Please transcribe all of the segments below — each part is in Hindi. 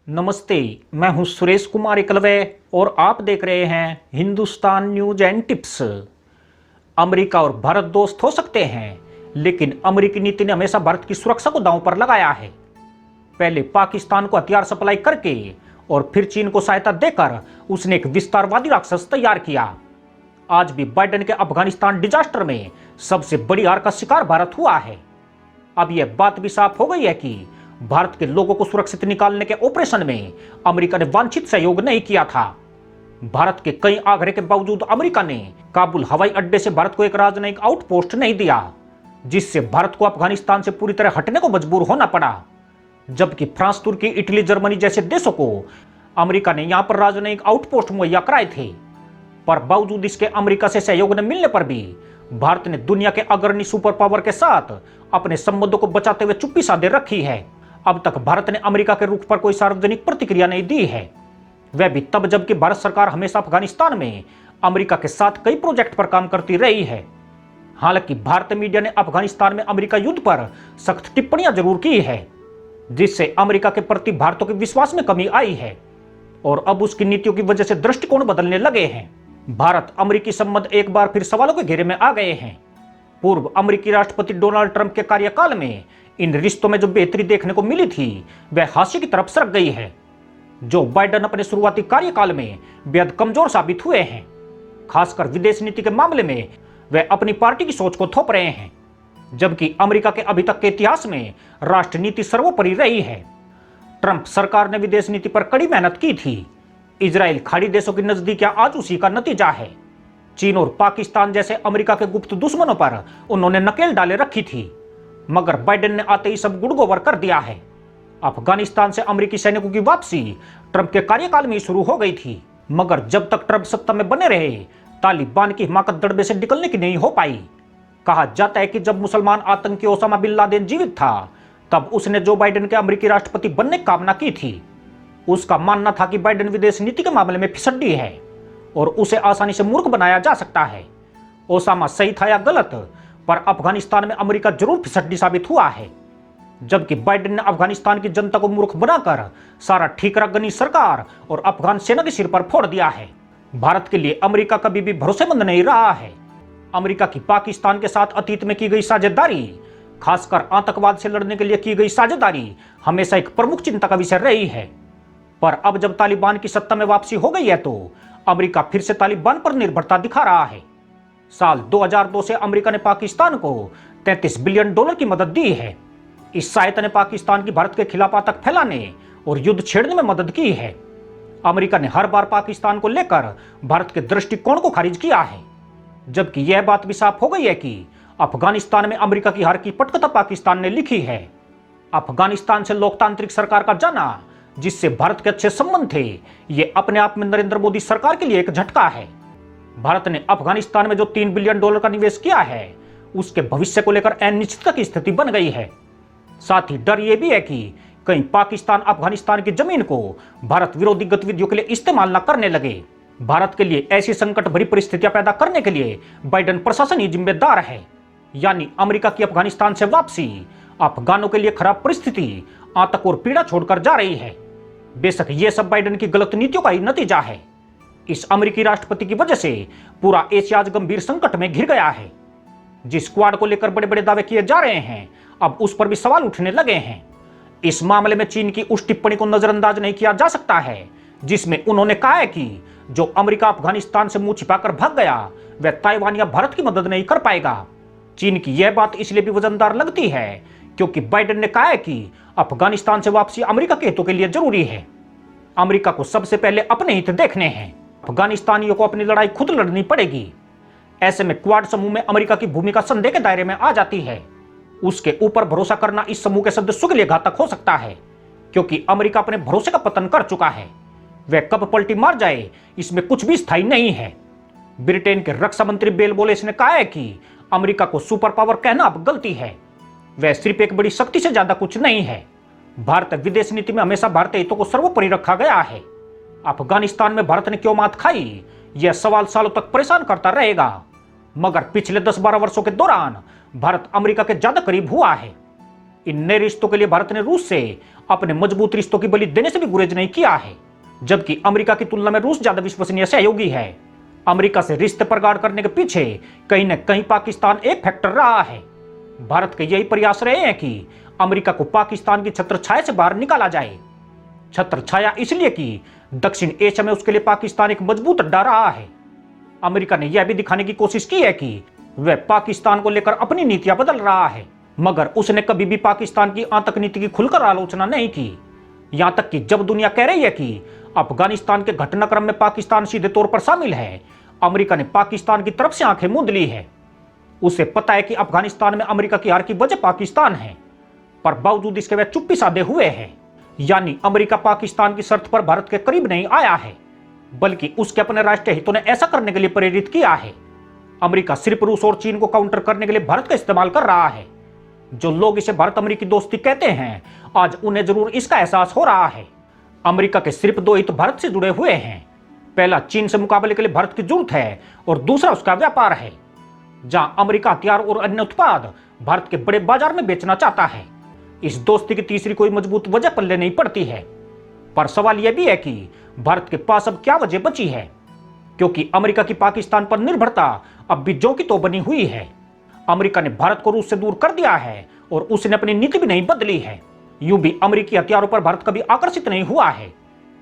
नमस्ते। मैं हूं सुरेश कुमार एकलवे और आप देख रहे हैं Hindustan news and tips. America और भारत दोस्त हो सकते हैं, लेकिन अमेरिकी नीति ने हमेशा भारत की सुरक्षा को दांव पर लगाया है। पहले पाकिस्तान को हथियार सप्लाई करके और फिर चीन को सहायता देकर उसने एक विस्तारवादी राक्षस तैयार किया। आज भी बाइडेन के अफगानिस्तान डिजास्टर में सबसे बड़ी हार का शिकार भारत हुआ है। अब यह बात भी साफ हो गई है कि भारत के लोगों को सुरक्षित निकालने के ऑपरेशन में अमेरिका ने वांछित सहयोग नहीं किया था। भारत के कई आग्रह के बावजूद अमेरिका ने काबुल हवाई अड्डे से भारत को एक राजनयिक आउटपोस्ट नहीं दिया, जिससे भारत को अफगानिस्तान से पूरी तरह हटने को मजबूर होना पड़ा। जबकि फ्रांस, तुर्की, इटली, जर्मनी जैसे देशों को अमेरिका ने यहां पर राजनयिक आउटपोस्ट मुहैया कराए थे, पर बावजूद इसके अमेरिका से सहयोग न मिलने पर भी भारत ने दुनिया के अग्रणी सुपर पावर के साथ अपने संबंधों को बचाते हुए चुप्पी साधे रखी है। अब तक भारत ने अमेरिका के रुख पर कोई सार्वजनिक प्रतिक्रिया नहीं दी है, वह भी तब जबकि भारत सरकार हमेशा अफगानिस्तान में अमेरिका के साथ कई प्रोजेक्ट पर काम करती रही है। हालांकि भारतीय मीडिया ने अफगानिस्तान में अमेरिका युद्ध पर सख्त टिप्पणियां जरूर की है, जिससे अमेरिका के प्रति भारतीयों के विश्वास में कमी आई है और अब उसकी नीतियों की वजह से दृष्टिकोण बदलने लगे हैं। भारत अमेरिकी संबंध एक बार फिर सवालों के घेरे में आ गए हैं। पूर्व अमेरिकी राष्ट्रपति डोनाल्ड ट्रंप के कार्यकाल में इन रिश्तों में जो बेहतरी देखने को मिली थी वह हाशिए की तरफ सरक गई है। जो बाइडेन अपने शुरुआती कार्यकाल में बेहद कमजोर साबित हुए हैं, खासकर विदेश नीति के मामले में वह अपनी पार्टी की सोच को थोप रहे हैं, जबकि अमेरिका के अभी तक के इतिहास में राष्ट्र नीति सर्वोपरि रही है। ट्रंप सरकार ने विदेश नीति पर कड़ी मेहनत की थी। इजराइल खाड़ी देशों की नजदीकियां आज उसी का नतीजा है। चीन और पाकिस्तान जैसे अमेरिका के गुप्त दुश्मनों पर उन्होंने नकेल डाले रखी थी, मगर बाइडेन ने आते ही सब गुड़गोबर कर दिया है। अफगानिस्तान से अमेरिकी सैनिकों की वापसी ट्रंप के कार्यकाल में ही शुरू हो गई थी, मगर जब तक ट्रंप सत्ता में बने रहे तालिबान की हिमाकत दड़बे से निकलने की नहीं हो पाई। कहा जाता है कि जब मुसलमान आतंकी ओसामा बिन लादेन जीवित था तब उसने जो बाइडेन के अमेरिकी राष्ट्रपति बनने की कामना की थी। उसका मानना था कि बाइडेन विदेश नीति के मामले में फिसड्डी है और उसे आसानी से मूर्ख बनाया जा सकता है। ओसामा सही था या गलत, पर अफगानिस्तान में अमेरिका जरूर फिसड्डी साबित हुआ है। जबकि बाइडेन ने अफगानिस्तान की जनता को मूर्ख बनाकर सारा ठीकरा गनी सरकार और अफगान सेना के सिर पर फोड़ दिया है। भारत के लिए अमेरिका कभी भी भरोसेमंद नहीं रहा है। अमेरिका की पाकिस्तान के साथ अतीत में की गई साझेदारी, खासकर आतंकवाद से लड़ने के लिए की गई साझेदारी, हमेशा एक प्रमुख चिंता का विषय रही है। पर अब जब तालिबान की सत्ता में वापसी हो गई है तो अमेरिका फिर से तालिबान पर निर्भरता दिखा रहा है। साल 2002 से अमेरिका ने पाकिस्तान को $33 बिलियन की मदद दी है। इस सहायता ने पाकिस्तान की भारत के खिलाफ आतंक फैलाने और युद्ध छेड़ने में मदद की है। अमेरिका ने हर बार पाकिस्तान को लेकर भारत के दृष्टिकोण को खारिज किया है, जबकि यह बात भी साफ हो गई है कि अफगानिस्तान में अमेरिका की हार की पटकथा पाकिस्तान ने लिखी है। अफगानिस्तान से लोकतांत्रिक सरकार का जाना, जिससे भारत के अच्छे संबंध थे, ये अपने आप में नरेंद्र मोदी सरकार के लिए एक झटका है। भारत ने अफगानिस्तान में जो $3 बिलियन का निवेश किया है उसके भविष्य को लेकर अनिश्चितता की स्थिति बन गई है। साथ ही डर यह भी है कि कहीं पाकिस्तान अफगानिस्तान की जमीन को भारत विरोधी गतिविधियों के लिए इस्तेमाल न करने लगे। भारत के लिए ऐसी संकट भरी परिस्थितियां पैदा करने के लिए बाइडेन प्रशासन ही जिम्मेदार है। यानी अमेरिका की अफगानिस्तान से वापसी अफगानों के लिए खराब परिस्थिति, आतंक और पीड़ा छोड़कर जा रही है। बेशक यह सब बाइडेन की गलत नीतियों का ही नतीजा है। इस अमेरिकी राष्ट्रपति की वजह से पूरा एशिया आज गंभीर संकट में घिर गया है। जिस क्वाड को लेकर बड़े बड़े दावे किए जा रहे हैं, अब उस पर भी सवाल उठने लगे हैं। इस मामले में चीन की उस टिप्पणी को नजरअंदाज नहीं किया जा सकता है, जिसमें उन्होंने कहा है कि जो अमेरिका अफगानिस्तान से मुंह छिपाकर भाग गया वह ताइवान या भारत की मदद नहीं कर पाएगा। चीन की यह बात इसलिए भी वजनदार लगती है क्योंकि बाइडेन ने कहा है कि अफगानिस्तान से वापसी अमेरिका के हितों के लिए जरूरी है। अमेरिका को सबसे पहले अपने हित देखने हैं। अफगानिस्तानियों को अपनी लड़ाई खुद लड़नी पड़ेगी। ऐसे में क्वाड समूह में अमेरिका की भूमिका संदेह के दायरे में आ जाती है। उसके ऊपर भरोसा करना इस समूह के सदस्यों के लिए घातक हो सकता है, क्योंकि अमेरिका अपने भरोसे का पतन कर चुका है। वह कब पलटी मार जाए इसमें कुछ भी स्थायी नहीं है। ब्रिटेन के रक्षा मंत्री बेल वोलेस ने कहा है कि अमेरिका को सुपर पावर कहना अब गलती है। वह सिर्फ एक बड़ी शक्ति से ज्यादा कुछ नहीं है। भारतीय विदेश नीति में हमेशा भारतीय हितों को सर्वोपरि रखा गया है। अफगानिस्तान में भारत ने क्यों मात खाई, यह सवाल सालों तक परेशान करता रहेगा, मगर पिछले 10-12 वर्षों के दौरान भारत अमेरिका के ज्यादा करीब हुआ है। इन नए रिश्तों के लिए भारत ने रूस से अपने मजबूत रिश्तों की बलि देने से भी गुरेज नहीं किया है, जबकि अमेरिका की तुलना में रूस ज्यादा विश्वसनीय सहयोगी है। अमेरिका से रिश्ते परगाड़ करने के पीछे कहीं न कहीं पाकिस्तान एक फैक्टर रहा है। भारत के यही प्रयास रहे हैं कि अमेरिका को पाकिस्तान की छत्र छाया से बाहर निकाला जाए। छत्र छाया इसलिए कि दक्षिण एशिया में उसके लिए पाकिस्तान एक मजबूत अड्डा रहा है। अमेरिका ने यह भी दिखाने की कोशिश की है कि वह पाकिस्तान को लेकर अपनी नीतियां बदल रहा है, मगर उसने कभी भी पाकिस्तान की आतंक नीति की खुलकर आलोचना नहीं की। यहां तक कि जब दुनिया कह रही है कि अफगानिस्तान के घटनाक्रम में पाकिस्तान सीधे तौर पर शामिल है, अमेरिका ने पाकिस्तान की तरफ से आंखें मूंद ली है। उसे पता है कि अफगानिस्तान में अमेरिका की हार की वजह पाकिस्तान है, पर बावजूद इसके वह चुप्पी साधे हुए हैं। यानी अमेरिका पाकिस्तान की शर्त पर भारत के करीब नहीं आया है, बल्कि उसके अपने राष्ट्रीय हितों ने ऐसा करने के लिए प्रेरित किया है। अमेरिका सिर्फ रूस और चीन को काउंटर करने के लिए भारत का इस्तेमाल कर रहा है। जो लोग इसे भारत अमेरिकी दोस्ती कहते हैं, आज उन्हें जरूर इसका एहसास हो रहा है। अमेरिका के सिर्फ दो हित भारत से जुड़े हुए हैं। पहला, चीन से मुकाबले के लिए भारत की जरूरत है, और दूसरा उसका व्यापार है। जहां अमेरिका हथियार और अन्य उत्पाद भारत के बड़े बाजार में बेचना चाहता है, इस दोस्ती की तीसरी कोई मजबूत वजह पल्ले नहीं पड़ती है। पर सवाल यह भी है कि भारत के पास अब क्या वजह बची है, क्योंकि अमेरिका की पाकिस्तान पर निर्भरता अब भी जो की तो बनी हुई है। अमेरिका ने भारत को रूस से दूर कर दिया है और उसने अपनी नीति भी नहीं बदली है। यूं भी अमेरिकी हथियारों पर भारत कभी आकर्षित नहीं हुआ है।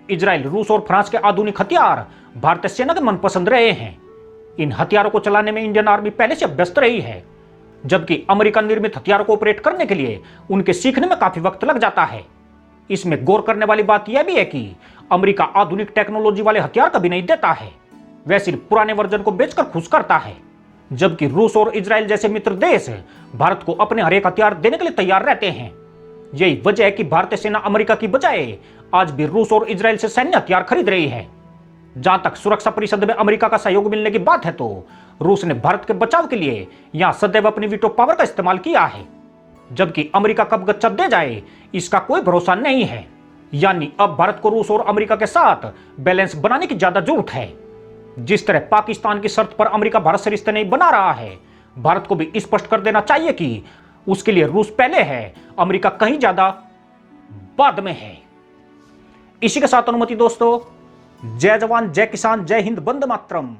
इजराइल, रूस और फ्रांस के आधुनिक हथियार भारतीय सेना के मनपसंद रहे हैं। इन हथियारों को चलाने में इंडियन आर्मी पहले से व्यस्त रही है, जबकि अमेरिका निर्मित हथियारों को ऑपरेट करने के लिए उनके सीखने में काफी वक्त लग जाता है। इसमें गौर करने वाली बात यह भी है कि अमेरिका आधुनिक टेक्नोलॉजी वाले हथियार कभी नहीं देता है, वह सिर्फ पुराने वर्जन को बेचकर खुश करता है। जबकि रूस और इजराइल जैसे मित्र देश भारत को अपने हर एक हथियार देने के लिए तैयार रहते हैं। यही वजह है कि भारतीय सेना अमेरिका की बजाय आज भी रूस और इजराइल से सैन्य हथियार खरीद रही है। जहां तक सुरक्षा परिषद में अमेरिका का सहयोग मिलने की बात है, तो रूस ने भारत के बचाव के लिए यहां सदैव अपनी वीटो पावर का इस्तेमाल किया है, जबकि अमेरिका कब गच्चा दे जाए इसका कोई भरोसा नहीं है। यानी अब भारत को रूस और अमेरिका के साथ बैलेंस बनाने की ज्यादा जरूरत है। जिस तरह पाकिस्तान की शर्त पर अमेरिका भारत से रिश्ते नहीं बना रहा है, भारत को भी स्पष्ट कर देना चाहिए कि उसके लिए रूस पहले है, अमेरिका कहीं ज्यादा बाद में है। इसी के साथ अनुमति दोस्तों, जय जवान, जय किसान, जय हिंद, वंदे मातरम।